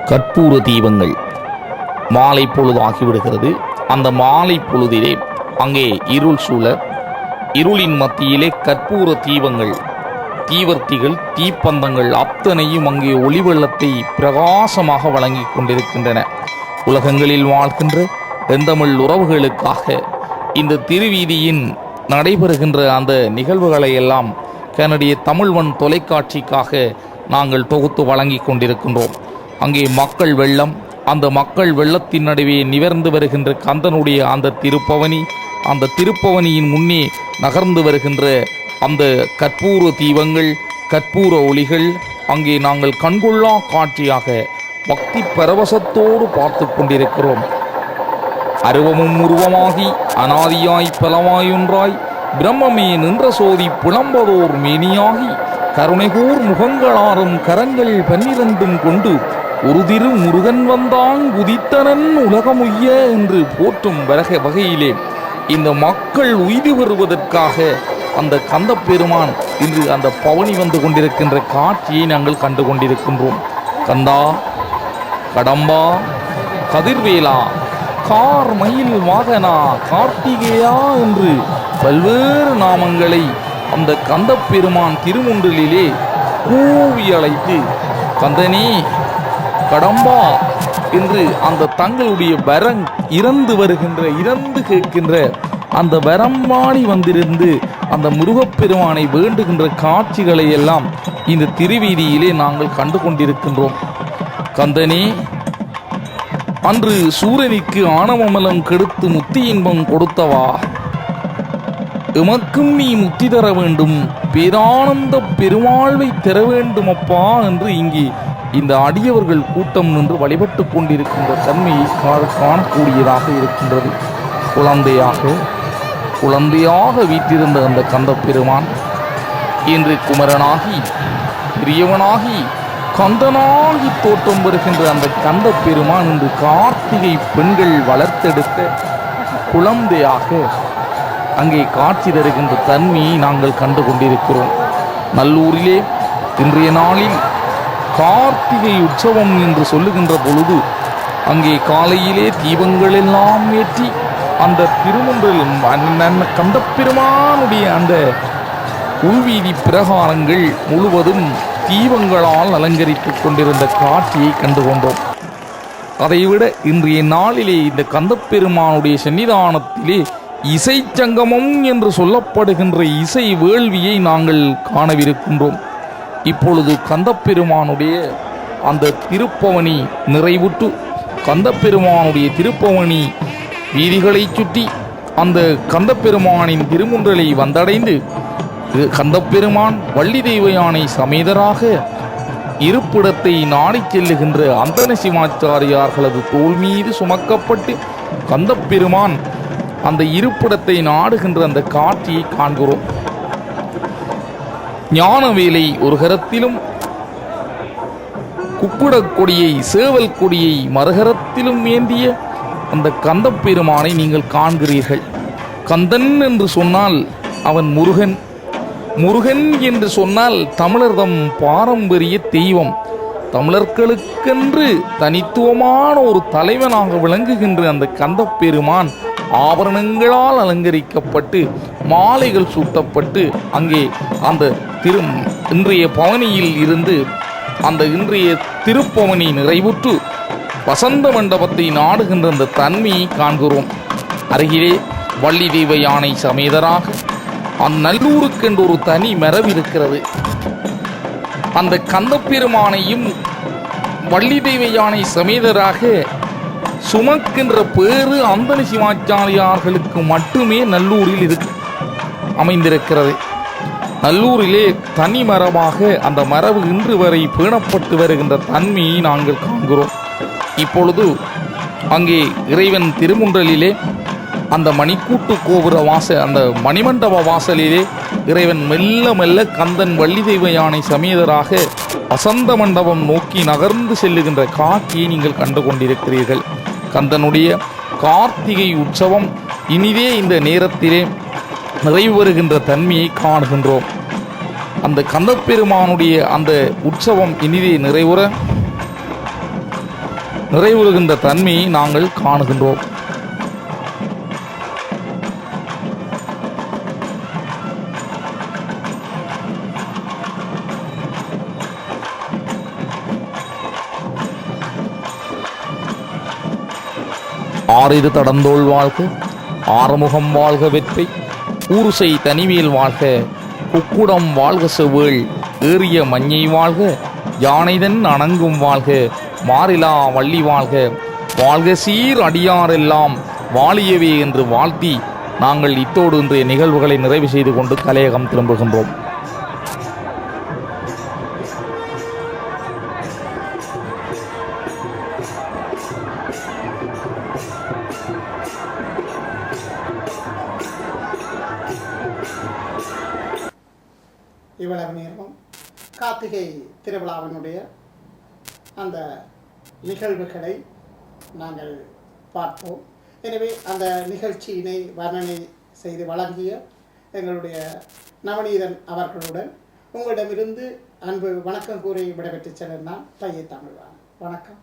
கற்பூர தீபங்கள். மாலை பொழுது ஆகிவிடுகிறது. அந்த மாலை பொழுதிலே அங்கே இருள் சூழ, இருளின் மத்தியிலே கற்பூர தீபங்கள், தீவர்த்திகள், தீப்பந்தங்கள் அத்தனையும் அங்கே ஒளி வெள்ளத்தை பிரகாசமாக வழங்கி கொண்டிருக்கின்றன. உலகங்களில் வாழ்கின்ற எந்தமிழ் உறவுகளுக்காக இந்த திருவீதியின் நடைபெறுகின்ற அந்த நிகழ்வுகளை எல்லாம் கனடிய தமிழ்வன் தொலைக்காட்சிக்காக நாங்கள் தொகுத்து வழங்கி கொண்டிருக்கின்றோம். அங்கே மக்கள் வெள்ளம், அந்த மக்கள் வெள்ளத்தின் நடுவே நிவர்ந்து வருகின்ற கந்தனுடைய அந்த திருப்பவனி, அந்த திருப்பவனியின் முன்னே நகர்ந்து வருகின்ற அந்த கற்பூர தீபங்கள், கற்பூர ஒளிகள் அங்கே நாங்கள் கண்கொள்ளா காட்சியாக பக்தி பரவசத்தோடு பார்த்து கொண்டிருக்கிறோம். அருவமும் உருவமாகி அனாதியாய் பலமாயொன்றாய் பிரம்மமே நின்ற சோதி புலம்பதோர் மேனியாகி கருணைகூர் முகங்களாரும் கரங்கள் 12 கொண்டு ஒரு திரு முருகன் வந்தான் உதித்தனன் உலகமுய்ய என்று போற்றும் வகையிலே இந்த மக்கள் உய்து வருவதற்காக அந்த கந்த பெருமான் இன்று அந்த பவனி வந்து கொண்டிருக்கின்ற காட்சியை நாங்கள் கண்டு கொண்டிருக்கின்றோம். கந்தா, கடம்பா, கதிர்வேலா, கார் மயில் வாகனா, கார்த்திகேயா என்று பல்வேறு நாமங்களை அந்த கந்த பெருமான் திருமுன்றலிலே கூவி அழைத்து கந்தனே, கடம்பா என்று அந்த தங்களுடைய வரம் இறந்து கேட்கின்ற அந்த வரம்பாடி வந்திருந்து அந்த முருகப்பெருமானை வேண்டுகின்ற காட்சிகளை எல்லாம் இந்த திருவீதியிலே நாங்கள் கண்டு கொண்டிருக்கின்றோம். கந்தனே, அன்று சூரனுக்கு ஆணவமலம் கெடுத்து முத்தி இன்பம் கொடுத்தவா, எமக்கும் நீ முத்தி தர வேண்டும், பேரானந்த பெருவாழ்வை தர வேண்டும் அப்பா என்று இங்கே இந்த அடியவர்கள் கூட்டம் நின்று வழிபட்டு கொண்டிருக்கின்ற தன்மையை காணக்கூடியதாக இருக்கின்றது. குழந்தையாக வீற்றிருந்த அந்த கந்த பெருமான் இன்று குமரனாகி பெரியவனாகி கந்தனாகி தோற்றம் வருகின்ற அந்த கந்த பெருமான் இன்று கார்த்திகை பெண்கள் வளர்த்தெடுத்த குழந்தையாக அங்கே காட்சி தருகின்ற தன்மையை நாங்கள் கண்டு கொண்டிருக்கிறோம். நல்லூரிலே இன்றைய நாளில் கார்த்திகை உற்சவம் என்று சொல்லுகின்ற பொழுது அங்கே காலையிலே தீபங்கள் எல்லாம் ஏற்றி அந்த திருமன்றல் கந்தப்பெருமானுடைய அந்த உள்வீதி பிரகாரங்கள் முழுவதும் தீபங்களால் அலங்கரித்துக் கொண்டிருந்த காட்சியை கண்டு கொண்டோம். அதைவிட இன்றைய நாளிலே இந்த கந்தப்பெருமானுடைய சன்னிதானத்திலே இசை சங்கமம் என்று சொல்லப்படுகின்ற இசை வேள்வியை நாங்கள் காணவிருக்கின்றோம். இப்பொழுது கந்தப்பெருமானுடைய அந்த திருப்பவனி நிறைவுற்று கந்தப்பெருமானுடைய திருப்பவனி வீதிகளை சுற்றி அந்த கந்தப்பெருமானின் திருமுன்றலை வந்தடைந்து கந்தப்பெருமான் வள்ளி தெய்வ யானை சமேதராக இருப்பிடத்தை நாடிச் செல்லுகின்ற அந்தன சிவாச்சாரியார்களது தோள் மீது சுமக்கப்பட்டு கந்தப்பெருமான் அந்த இருப்பிடத்தை நாடுகின்ற அந்த காட்சியை காண்கிறோம். ஞானவேலை ஒரு கரத்திலும் குக்குடக் கொடியை, சேவல் கொடியை மறுகரத்திலும் ஏந்திய அந்த கந்தப்பெருமானை நீங்கள் காண்கிறீர்கள். கந்தன் என்று சொன்னால் அவன் முருகன், முருகன் என்று சொன்னால் தமிழர்தம் பாரம்பரிய தெய்வம், தமிழர்களுக்கென்று தனித்துவமான ஒரு தலைவனாக விளங்குகின்ற அந்த கந்தப்பெருமான் ஆபரணங்களால் அலங்கரிக்கப்பட்டு மாலைகள் சூட்டப்பட்டு அங்கே அந்த இன்றைய பவனியில் இருந்து அந்த இன்றைய திருப்பவனி நிறைவுற்று வசந்த மண்டபத்தை நாடுகின்ற அந்த தன்மையை காண்கிறோம். அருகிலே வள்ளி தெய்வ யானை சமேதராக அந்நல்லூருக்கென்று ஒரு தனி மரபு இருக்கிறது. அந்த கந்தப்பெருமானையும் வள்ளி தெய்வ யானை சமேதராக சுமக்கின்ற பேறு அந்தன சிவாச்சாரியார்களுக்கு மட்டுமே நல்லூரில் அமைந்திருக்கிறது. நல்லூரிலே தனி மரபாக அந்த மரபு இன்று வரை பேணப்பட்டு வருகின்ற தன்மையை நாங்கள் காண்கிறோம். இப்பொழுது அங்கே இறைவன் திருமுன்றலிலே அந்த மணிக்கூட்டு கோபுர அந்த மணிமண்டப வாசலிலே இறைவன் மெல்ல மெல்ல கந்தன் வள்ளி தெய்வ யானை சமேதராக வசந்த மண்டபம் நோக்கி நகர்ந்து செல்லுகின்ற காட்சியை நீங்கள் கண்டு கொண்டிருக்கிறீர்கள். கந்தனுடைய கார்த்திகை உற்சவம் இனிதே இந்த நேரத்திலே நிறைவு வருகின்ற தன்மையை காணுகின்றோம். அந்த கந்தப்பெருமானுடைய அந்த உற்சவம் இனிதே நிறைவுற நிறைவுறுகின்ற தன்மையை நாங்கள் காணுகின்றோம். ஆறிது தடந்தோள் வாழ்க, ஆறுமுகம் வாழ்க வெற்றி, ஊருசை தனிவேல் வாழ்க, குக்குடம் வாழ்க செவ்வேள், ஏறிய மஞ்சை வாழ்க, யானைதன் அணங்கும் வாழ்க, மாறிலா வள்ளி வாழ்க, வாழ்க சீர் அடியாரெல்லாம் வாழியவே என்று வாழ்த்தி நாங்கள் இத்தோடு இன்றைய நிகழ்வுகளை நிறைவு செய்து கொண்டு கலையகம் திரும்புகின்றோம். இவ்வளவு நேரமும் கார்த்திகை திருவிழாவினுடைய அந்த நிகழ்வுகளை நாங்கள் பார்த்தோம். எனவே அந்த நிகழ்ச்சியினை வர்ணனை செய்து வழங்கிய எங்களுடைய நவநீதன் அவர்களுடன் உங்களிடமிருந்து அன்பு வணக்கம் கூறி விடைபெற்று செல்லும் நான் பைய தமிழ்வான். வணக்கம்.